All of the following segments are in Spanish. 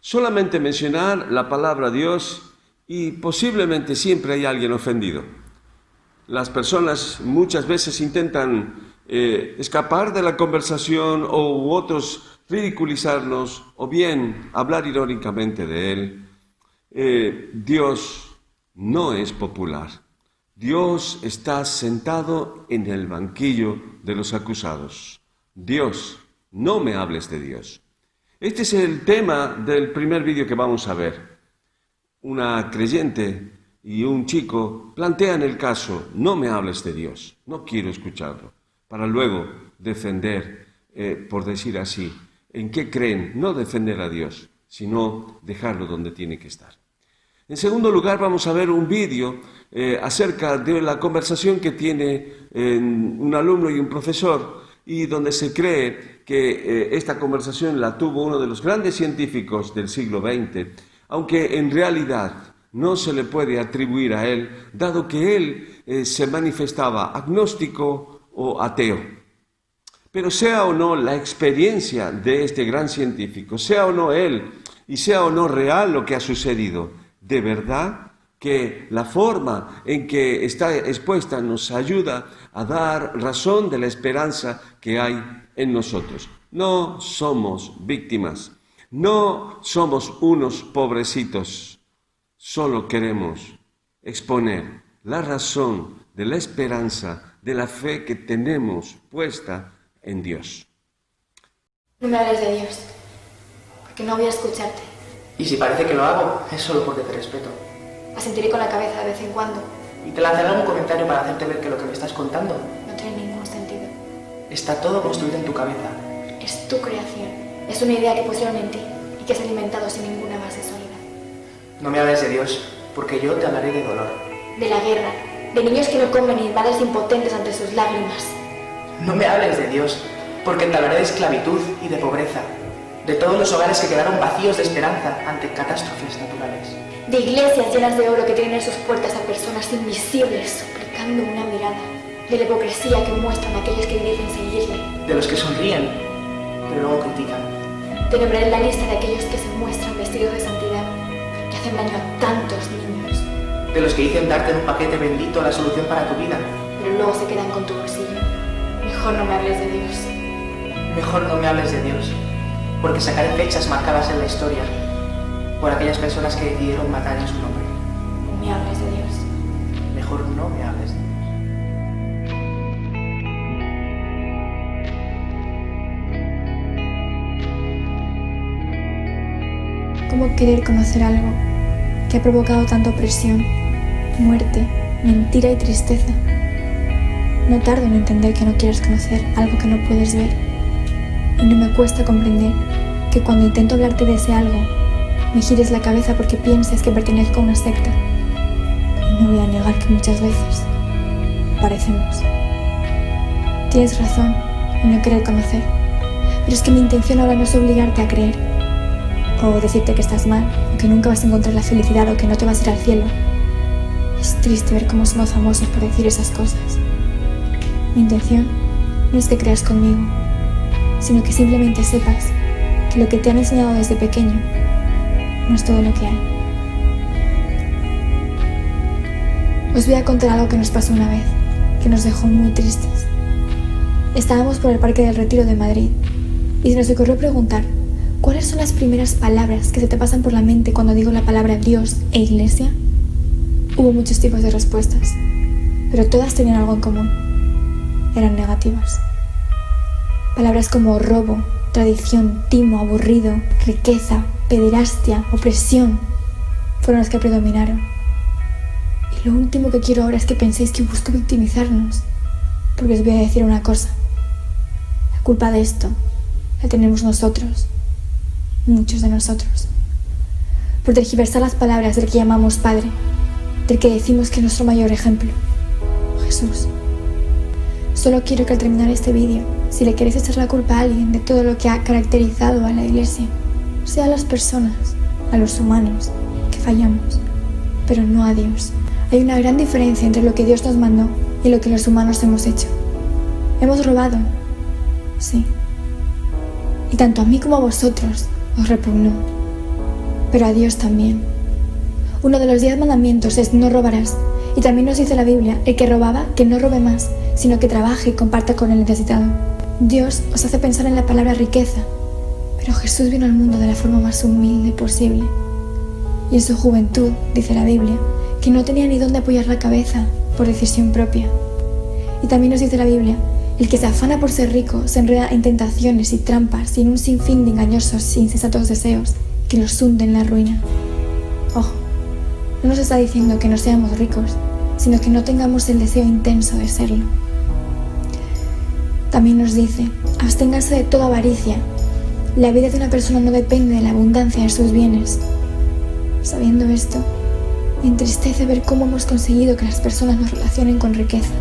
solamente mencionar la palabra Dios y posiblemente siempre hay alguien ofendido. Las personas muchas veces intentan escapar de la conversación u otros ridiculizarnos o bien hablar irónicamente de Él. Dios no es popular. Dios está sentado en el banquillo de los acusados. Dios, no me hables de Dios. Este es el tema del primer vídeo que vamos a ver. Una creyente y un chico plantean el caso, no me hables de Dios, no quiero escucharlo, para luego defender, por decir así, en qué creen, no defender a Dios, sino dejarlo donde tiene que estar. En segundo lugar, vamos a ver un vídeo acerca de la conversación que tiene un alumno y un profesor, y donde se cree que esta conversación la tuvo uno de los grandes científicos del siglo XX, aunque en realidad no se le puede atribuir a él, dado que él se manifestaba agnóstico o ateo. Pero sea o no la experiencia de este gran científico, sea o no él, y sea o no real lo que ha sucedido, de verdad que la forma en que está expuesta nos ayuda a dar razón de la esperanza que hay en nosotros. No somos víctimas, no somos unos pobrecitos, solo queremos exponer la razón de la esperanza, de la fe que tenemos puesta en Dios. No me hables de Dios, porque no voy a escucharte. Y si parece que lo hago, es solo porque te respeto. Asentiré con la cabeza de vez en cuando. Y te lanzaré algún comentario para hacerte ver que lo que me estás contando No tiene ningún sentido. está todo construido en tu cabeza. Es tu creación. Es una idea que pusieron en ti y que has alimentado sin ninguna base sólida. No me hables de Dios, porque yo te hablaré de dolor. De la guerra, de niños que no comen y padres impotentes ante sus lágrimas. No me hables de Dios, porque te hablaré de esclavitud y de pobreza. De todos los hogares que quedaron vacíos de esperanza ante catástrofes naturales. De iglesias llenas de oro que tienen en sus puertas a personas invisibles suplicando una mirada. De la hipocresía que muestran aquellos que dicen seguirle. De los que sonríen, pero luego critican. Te nombraré la lista de aquellos que se muestran vestidos de santidad, que hacen daño a tantos niños. De los que dicen darte en un paquete bendito la solución para tu vida. Pero luego se quedan con tu bolsillo. Mejor no me hables de Dios. Mejor no me hables de Dios, porque sacaré fechas marcadas en la historia por aquellas personas que decidieron matar en su nombre. No me hables de Dios. Mejor no me hables de Dios. ¿Cómo querer conocer algo que ha provocado tanta opresión, muerte, mentira y tristeza? No tardo en entender que no quieres conocer algo que no puedes ver. Y no me cuesta comprender que cuando intento hablarte de ese algo, me gires la cabeza porque pienses que pertenezco a una secta. Y no voy a negar que muchas veces parecemos. Tienes razón en no querer conocer, pero es que mi intención ahora no es obligarte a creer, o decirte que estás mal, o que nunca vas a encontrar la felicidad, o que no te vas a ir al cielo. Es triste ver cómo somos famosos por decir esas cosas. Mi intención no es que creas conmigo, sino que simplemente sepas que lo que te han enseñado desde pequeño no es todo lo que hay. Os voy a contar algo que nos pasó una vez, que nos dejó muy tristes. Estábamos por el Parque del Retiro de Madrid y se nos ocurrió preguntar ¿cuáles son las primeras palabras que se te pasan por la mente cuando digo la palabra Dios e Iglesia? Hubo muchos tipos de respuestas, pero todas tenían algo en común. Eran negativas. Palabras como robo, tradición, timo, aburrido, riqueza, pederastia, opresión, fueron las que predominaron. Y lo último que quiero ahora es que penséis que busco victimizarnos, porque os voy a decir una cosa. La culpa de esto la tenemos nosotros, muchos de nosotros, por tergiversar las palabras del que llamamos Padre, del que decimos que es nuestro mayor ejemplo, Jesús. Solo quiero que al terminar este vídeo, si le queréis echar la culpa a alguien de todo lo que ha caracterizado a la Iglesia, sea a las personas, a los humanos, que fallamos, pero no a Dios. Hay una gran diferencia entre lo que Dios nos mandó y lo que los humanos hemos hecho. Hemos robado, sí. Y tanto a mí como a vosotros os repugnó. pero a Dios también. Uno de los 10 mandamientos es no robarás, y también nos dice la Biblia, el que robaba, que no robe más, sino que trabaje y comparta con el necesitado. Dios os hace pensar en la palabra riqueza, pero Jesús vino al mundo de la forma más humilde posible. Y en su juventud, dice la Biblia, que no tenía ni dónde apoyar la cabeza por decisión propia. Y también nos dice la Biblia, el que se afana por ser rico se enreda en tentaciones y trampas y en un sinfín de engañosos e insensatos deseos que los hunden en la ruina. Ojo, no nos está diciendo que no seamos ricos, sino que no tengamos el deseo intenso de serlo. También nos dice, absténganse de toda avaricia. La vida de una persona no depende de la abundancia de sus bienes. Sabiendo esto, me entristece ver cómo hemos conseguido que las personas nos relacionen con riqueza.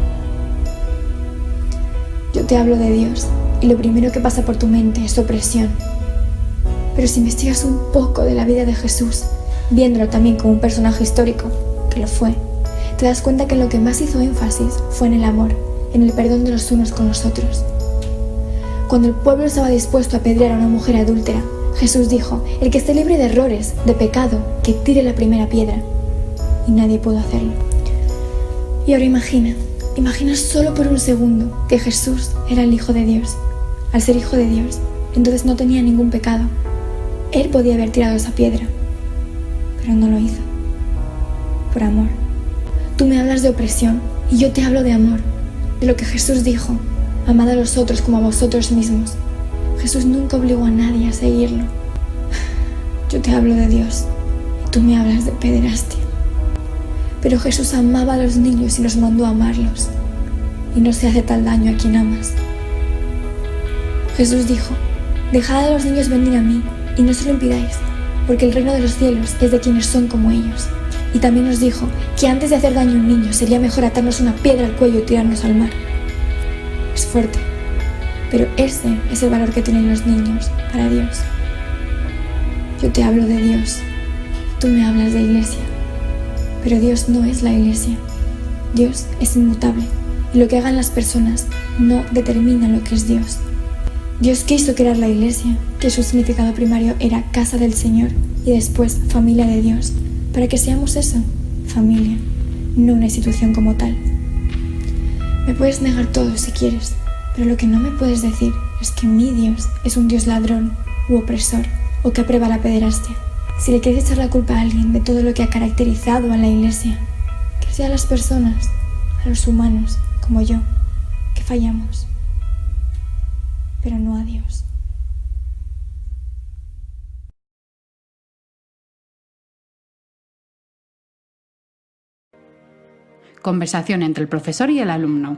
Yo te hablo de Dios y lo primero que pasa por tu mente es opresión. Pero si investigas un poco de la vida de Jesús, viéndolo también como un personaje histórico, que lo fue, te das cuenta que lo que más hizo énfasis fue en el amor, en el perdón de los unos con los otros. Cuando el pueblo estaba dispuesto a apedrear a una mujer adúltera, Jesús dijo, el que esté libre de errores, de pecado, que tire la primera piedra. Y nadie pudo hacerlo. Y ahora imagina solo por un segundo que Jesús era el Hijo de Dios. Al ser Hijo de Dios, entonces no tenía ningún pecado. Él podía haber tirado esa piedra, pero no lo hizo. Por amor. Tú me hablas de opresión y yo te hablo de amor, de lo que Jesús dijo, amad a los otros como a vosotros mismos. Jesús nunca obligó a nadie a seguirlo. Yo te hablo de Dios y tú me hablas de pederastia. Pero Jesús amaba a los niños y nos mandó a amarlos, y no se hace tal daño a quien amas. Jesús dijo, dejad a los niños venir a mí y no se lo impidáis, porque el reino de los cielos es de quienes son como ellos. Y también nos dijo que antes de hacer daño a un niño sería mejor atarnos una piedra al cuello y tirarnos al mar. Es fuerte, pero ese es el valor que tienen los niños para Dios. Yo te hablo de Dios, tú me hablas de iglesia, pero Dios no es la iglesia. Dios es inmutable y lo que hagan las personas no determina lo que es Dios. Dios quiso crear la iglesia, que su significado primario era casa del Señor y después familia de Dios, para que seamos eso, familia, no una institución como tal. Me puedes negar todo si quieres, pero lo que no me puedes decir es que mi Dios es un Dios ladrón u opresor o que aprueba la pederastia. Si le quieres echar la culpa a alguien de todo lo que ha caracterizado a la iglesia, que sea a las personas, a los humanos como yo, que fallamos, pero no a Dios. Conversación entre el profesor y el alumno.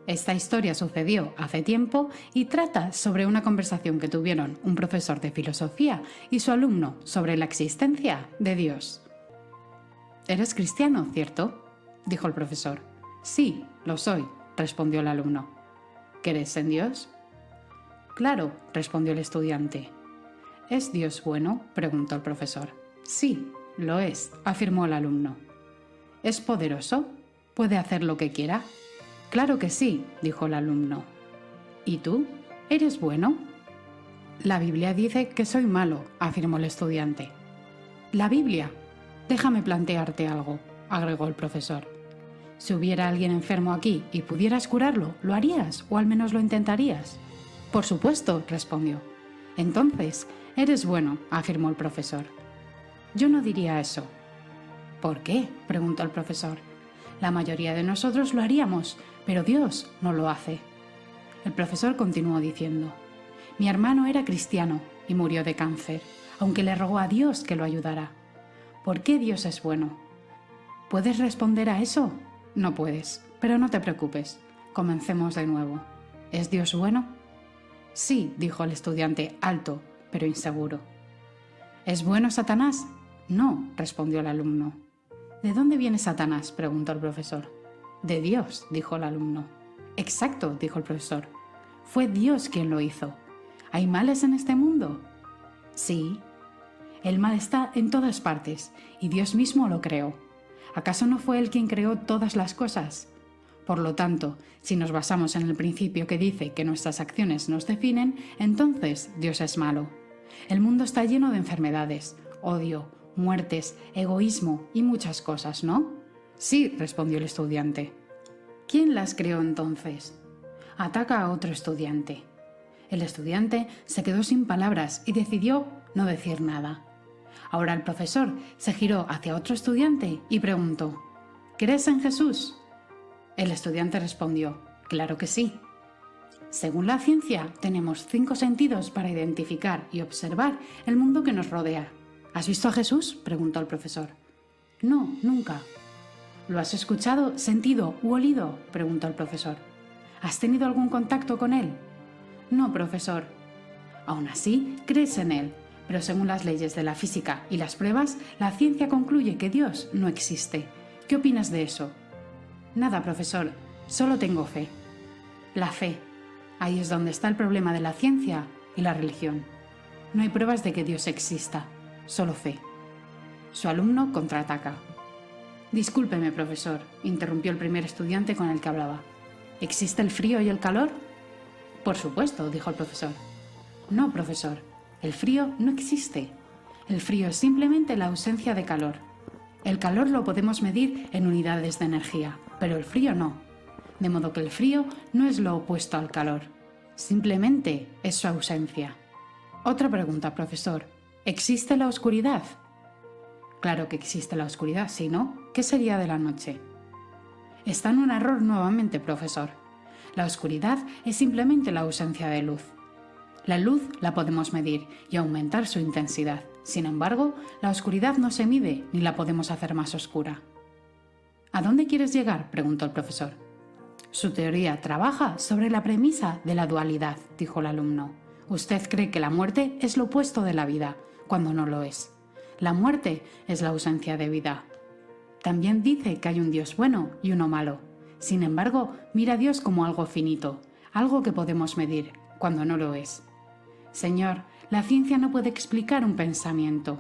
Esta historia sucedió hace tiempo y trata sobre una conversación que tuvieron un profesor de filosofía y su alumno sobre la existencia de Dios. «¿Eres cristiano, cierto?», dijo el profesor. «Sí, lo soy», respondió el alumno. «¿Crees en Dios?». «Claro», respondió el estudiante. «¿Es Dios bueno?», preguntó el profesor. «Sí, lo es», afirmó el alumno. «¿Es poderoso? ¿Puede hacer lo que quiera?». «Claro que sí», dijo el alumno. «¿Y tú? ¿Eres bueno?». «La Biblia dice que soy malo», afirmó el estudiante. «¿La Biblia? Déjame plantearte algo», agregó el profesor. «Si hubiera alguien enfermo aquí y pudieras curarlo, ¿lo harías o al menos lo intentarías?». «Por supuesto», respondió. «Entonces, eres bueno», afirmó el profesor. «Yo no diría eso». «¿Por qué?», preguntó el profesor. «La mayoría de nosotros lo haríamos, pero Dios no lo hace». El profesor continuó diciendo: «Mi hermano era cristiano y murió de cáncer, aunque le rogó a Dios que lo ayudara. ¿Por qué Dios es bueno?». ¿Puedes responder a eso? No puedes, pero no te preocupes. Comencemos de nuevo. ¿Es Dios bueno? Sí, dijo el estudiante, alto, pero inseguro. ¿Es bueno Satanás? No, respondió el alumno. ¿De dónde viene Satanás?, preguntó el profesor. De Dios, dijo el alumno. Exacto, dijo el profesor. Fue Dios quien lo hizo. ¿Hay males en este mundo? Sí. El mal está en todas partes, y Dios mismo lo creó. ¿Acaso no fue Él quien creó todas las cosas? Por lo tanto, si nos basamos en el principio que dice que nuestras acciones nos definen, entonces Dios es malo. El mundo está lleno de enfermedades, odio, muertes, egoísmo y muchas cosas, ¿no? Sí, respondió el estudiante. ¿Quién las creó entonces? Ataca a otro estudiante. El estudiante se quedó sin palabras y decidió no decir nada. Ahora el profesor se giró hacia otro estudiante y preguntó: ¿Crees en Jesús? El estudiante respondió: claro que sí. Según la ciencia, tenemos 5 sentidos para identificar y observar el mundo que nos rodea. ¿Has visto a Jesús?, preguntó el profesor. No, nunca. ¿Lo has escuchado, sentido u olido?, preguntó el profesor. ¿Has tenido algún contacto con él? No, profesor. Aún así, crees en él, pero según las leyes de la física y las pruebas, la ciencia concluye que Dios no existe. ¿Qué opinas de eso? Nada, profesor. Solo tengo fe. La fe. Ahí es donde está el problema de la ciencia y la religión. No hay pruebas de que Dios exista, solo fe. Su alumno contraataca. Discúlpeme, profesor, interrumpió el primer estudiante con el que hablaba. ¿Existe el frío y el calor? Por supuesto, dijo el profesor. No, profesor, el frío no existe. El frío es simplemente la ausencia de calor. El calor lo podemos medir en unidades de energía, pero el frío no. De modo que el frío no es lo opuesto al calor, simplemente es su ausencia. Otra pregunta, profesor. ¿Existe la oscuridad? Claro que existe la oscuridad, si no, ¿qué sería de la noche? Está en un error nuevamente, profesor. La oscuridad es simplemente la ausencia de luz. La luz la podemos medir y aumentar su intensidad. Sin embargo, la oscuridad no se mide ni la podemos hacer más oscura. ¿A dónde quieres llegar?, preguntó el profesor. Su teoría trabaja sobre la premisa de la dualidad, dijo el alumno. Usted cree que la muerte es lo opuesto de la vida, cuando no lo es. La muerte es la ausencia de vida. También dice que hay un Dios bueno y uno malo. Sin embargo, mira a Dios como algo finito, algo que podemos medir, cuando no lo es. Señor, la ciencia no puede explicar un pensamiento.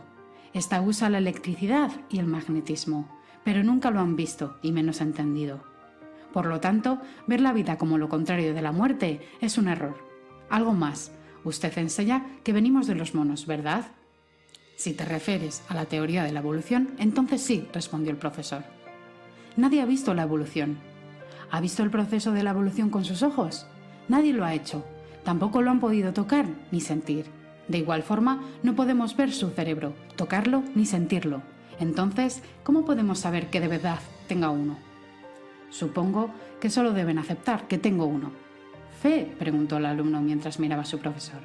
Esta usa la electricidad y el magnetismo, pero nunca lo han visto y menos entendido. Por lo tanto, ver la vida como lo contrario de la muerte es un error. Algo más, usted enseña que venimos de los monos, ¿verdad? Si te refieres a la teoría de la evolución, entonces sí, respondió el profesor. Nadie ha visto la evolución. ¿Ha visto el proceso de la evolución con sus ojos? Nadie lo ha hecho. Tampoco lo han podido tocar ni sentir. De igual forma, no podemos ver su cerebro, tocarlo ni sentirlo. Entonces, ¿cómo podemos saber que de verdad tenga uno? Supongo que solo deben aceptar que tengo uno. ¿Fe?, preguntó el alumno mientras miraba a su profesor.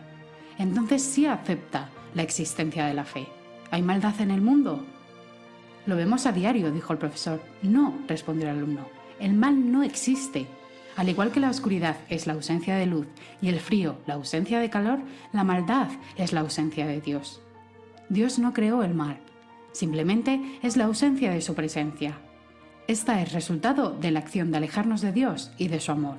Entonces sí acepta la existencia de la fe. ¿Hay maldad en el mundo? Lo vemos a diario, dijo el profesor. No, respondió el alumno. El mal no existe. Al igual que la oscuridad es la ausencia de luz y el frío la ausencia de calor, la maldad es la ausencia de Dios. Dios no creó el mal, simplemente es la ausencia de su presencia. Esta es resultado de la acción de alejarnos de Dios y de su amor.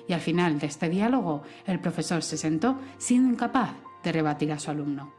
Y al final de este diálogo, el profesor se sentó siendo incapaz de rebatir a su alumno.